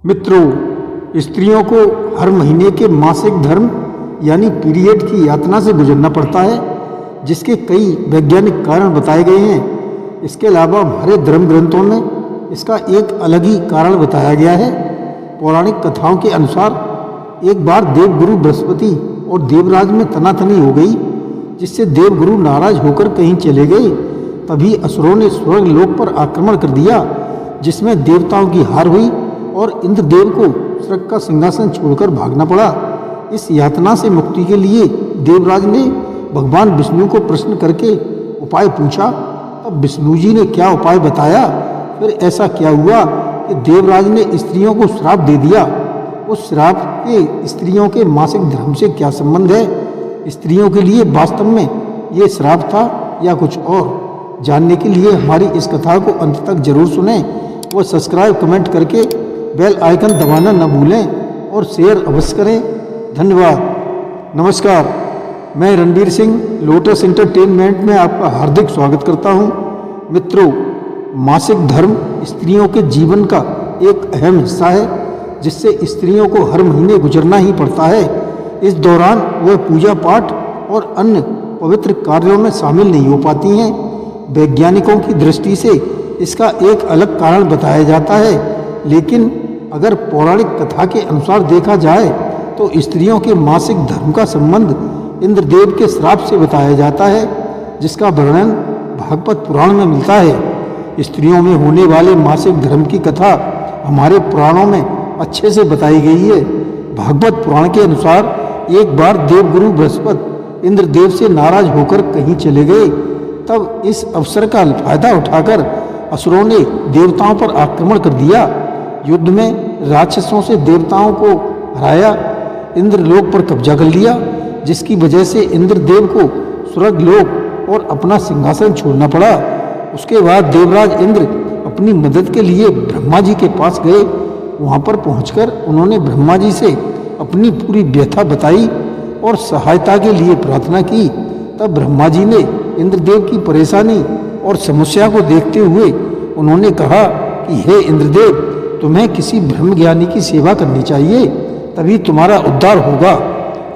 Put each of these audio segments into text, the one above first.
मित्रों, स्त्रियों को हर महीने के मासिक धर्म यानी पीरियड की यातना से गुजरना पड़ता है, जिसके कई वैज्ञानिक कारण बताए गए हैं। इसके अलावा हमारे धर्म ग्रंथों में इसका एक अलग ही कारण बताया गया है। पौराणिक कथाओं के अनुसार एक बार देवगुरु बृहस्पति और देवराज में तनातनी हो गई, जिससे देवगुरु नाराज होकर कहीं चले गए। तभी असुरों ने स्वर्ग लोक पर आक्रमण कर दिया, जिसमें देवताओं की हार हुई और इंद्रदेव को स्वर्ग का सिंहासन छोड़कर भागना पड़ा। इस यातना से मुक्ति के लिए देवराज ने भगवान विष्णु को प्रश्न करके उपाय पूछा। तब विष्णु जी ने क्या उपाय बताया, फिर ऐसा क्या हुआ कि देवराज ने स्त्रियों को श्राप दे दिया। उस श्राप के स्त्रियों के मासिक धर्म से क्या संबंध है, स्त्रियों के लिए वास्तव में ये श्राप था या कुछ और, जानने के लिए हमारी इस कथा को अंत तक जरूर सुनें और सब्सक्राइब कमेंट करके बेल आइकन दबाना न भूलें और शेयर अवश्य करें। धन्यवाद। नमस्कार, मैं रणबीर सिंह लोटस एंटरटेनमेंट में आपका हार्दिक स्वागत करता हूं। मित्रों, मासिक धर्म स्त्रियों के जीवन का एक अहम हिस्सा है, जिससे स्त्रियों को हर महीने गुजरना ही पड़ता है। इस दौरान वह पूजा पाठ और अन्य पवित्र कार्यों में शामिल नहीं हो पाती हैं। वैज्ञानिकों की दृष्टि से इसका एक अलग कारण बताया जाता है, लेकिन अगर पौराणिक कथा के अनुसार देखा जाए तो स्त्रियों के मासिक धर्म का संबंध इंद्रदेव के श्राप से बताया जाता है, जिसका वर्णन भागवत पुराण में मिलता है। स्त्रियों में होने वाले मासिक धर्म की कथा हमारे पुराणों में अच्छे से बताई गई है। भागवत पुराण के अनुसार एक बार देवगुरु बृहस्पति इंद्रदेव से नाराज होकर कहीं चले गए। तब इस अवसर का फायदा उठाकर असुरों ने देवताओं पर आक्रमण कर दिया। युद्ध में राक्षसों से देवताओं को हराया, इंद्रलोक पर कब्जा कर लिया, जिसकी वजह से इंद्रदेव को स्वर्ग लोक और अपना सिंहासन छोड़ना पड़ा। उसके बाद देवराज इंद्र अपनी मदद के लिए ब्रह्मा जी के पास गए। वहां पर पहुंचकर उन्होंने ब्रह्मा जी से अपनी पूरी व्यथा बताई और सहायता के लिए प्रार्थना की। तब ब्रह्मा जी ने इंद्रदेव की परेशानी और समस्या को देखते हुए उन्होंने कहा कि हे इंद्रदेव, तुम्हें किसी ब्रह्म ज्ञानी की सेवा करनी चाहिए, तभी तुम्हारा उद्धार होगा।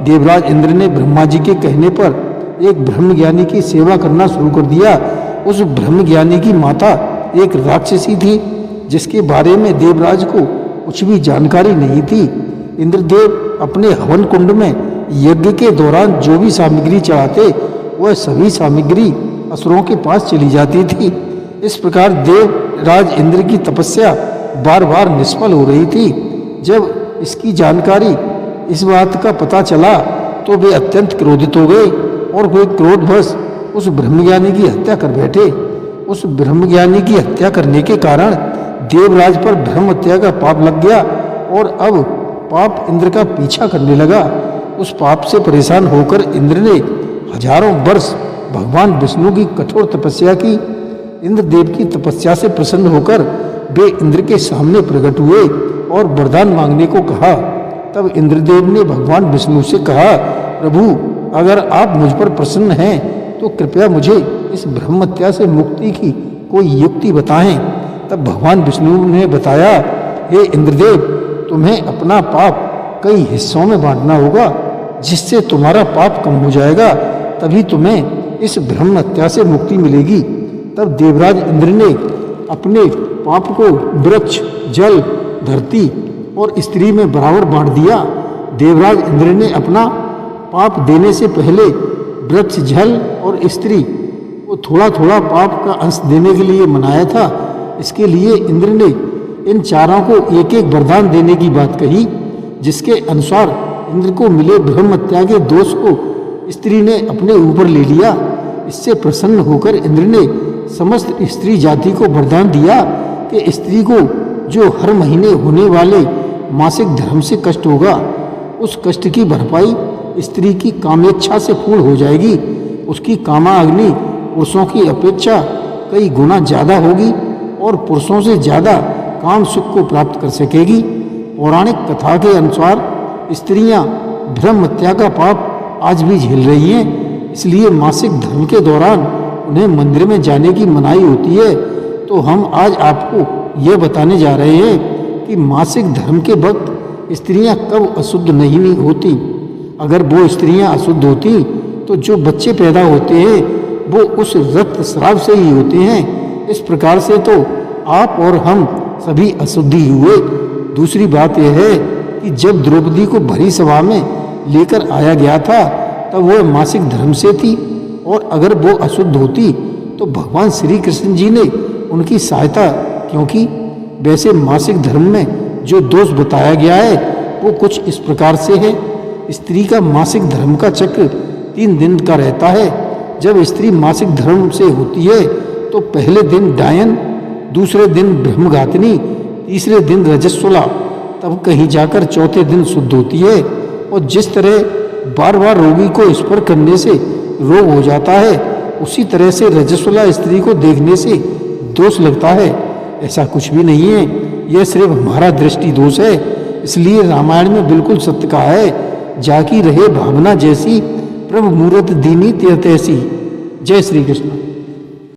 देवराज इंद्र ने ब्रह्मा जी के कहने पर एक ब्रह्म ज्ञानी की सेवा करना शुरू कर दिया। उस ब्रह्म ज्ञानी की माता एक राक्षसी थी, जिसके बारे में देवराज को कुछ भी जानकारी नहीं थी। इंद्रदेव अपने हवन कुंड में यज्ञ के दौरान जो भी सामग्री चढ़ाते, वह सभी सामग्री असुरों के पास चली जाती थी। इस प्रकार देवराज इंद्र की तपस्या बार बार निष्फल हो रही थी। जब इसकी जानकारी, इस बात का पता चला, तो वे अत्यंत क्रोधित हो गए और वे क्रोधवश उस ब्रह्मज्ञानी की हत्या कर बैठे। उस ब्रह्मज्ञानी की हत्या करने के कारण देवराज पर ब्रह्म हत्या का पाप लग गया और अब पाप इंद्र का पीछा करने लगा। उस पाप से परेशान होकर इंद्र ने हजारों वर्ष भगवान विष्णु की कठोर तपस्या की। इंद्रदेव की तपस्या से प्रसन्न होकर वे इंद्र के सामने प्रकट हुए और वरदान मांगने को कहा। तब इंद्रदेव ने भगवान विष्णु से कहा, प्रभु, अगर आप मुझ पर प्रसन्न हैं तो कृपया मुझे इस ब्रह्म हत्या से मुक्ति की कोई युक्ति बताएं। तब भगवान विष्णु ने बताया, हे इंद्रदेव, तुम्हें अपना पाप कई हिस्सों में बांटना होगा, जिससे तुम्हारा पाप कम हो जाएगा, तभी तुम्हें इस ब्रह्म हत्या से मुक्ति मिलेगी। तब देवराज इंद्र ने अपने पाप को वृक्ष, जल, धरती और स्त्री में बराबर बांट दिया। देवराज इंद्र ने अपना पाप देने से पहले वृक्ष, जल और स्त्री को थोड़ा थोड़ा पाप का अंश देने के लिए मनाया था। इसके लिए इंद्र ने इन चारों को एक एक वरदान देने की बात कही, जिसके अनुसार इंद्र को मिले ब्रह्म हत्या के दोष को स्त्री ने अपने ऊपर ले लिया। इससे प्रसन्न होकर इंद्र ने समस्त स्त्री जाति को वरदान दिया कि स्त्री को जो हर महीने होने वाले मासिक धर्म से कष्ट होगा, उस कष्ट की भरपाई स्त्री की कामेच्छा से पूर्ण हो जाएगी। उसकी कामाग्नि पुरुषों की अपेक्षा कई गुना ज़्यादा होगी और पुरुषों से ज़्यादा काम सुख को प्राप्त कर सकेगी। पौराणिक कथा के अनुसार स्त्रियां ब्रह्म हत्या का पाप आज भी झेल रही हैं, इसलिए मासिक धर्म के दौरान उन्हें मंदिर में जाने की मनाही होती है। तो हम आज आपको यह बताने जा रहे हैं कि मासिक धर्म के वक्त स्त्रियां कब अशुद्ध नहीं होती। अगर वो स्त्रियां अशुद्ध होती तो जो बच्चे पैदा होते हैं वो उस रक्त स्राव से ही होते हैं। इस प्रकार से तो आप और हम सभी अशुद्ध ही हुए। दूसरी बात यह है कि जब द्रौपदी को भरी सभा में लेकर आया गया था तब वह मासिक धर्म से थी, और अगर वो अशुद्ध होती तो भगवान श्री कृष्ण जी ने उनकी सहायता क्यों की। वैसे मासिक धर्म में जो दोष बताया गया है वो कुछ इस प्रकार से है। स्त्री का मासिक धर्म का चक्र 3 दिन का रहता है। जब स्त्री मासिक धर्म से होती है तो पहले दिन डायन, दूसरे दिन ब्रह्मघातिनी, तीसरे दिन रजस्वला, तब कहीं जाकर चौथे दिन शुद्ध होती है। और जिस तरह बार बार रोगी को स्पर्श करने से रोग हो जाता है, उसी तरह से रजस्वला स्त्री को देखने से दोष लगता है। ऐसा कुछ भी नहीं है, यह सिर्फ हमारा दृष्टि दोष है। इसलिए रामायण में बिल्कुल सत्य कहा है, जाकी रहे भावना जैसी प्रभु मूरत दीनी त्यतैसी। जय श्री कृष्ण।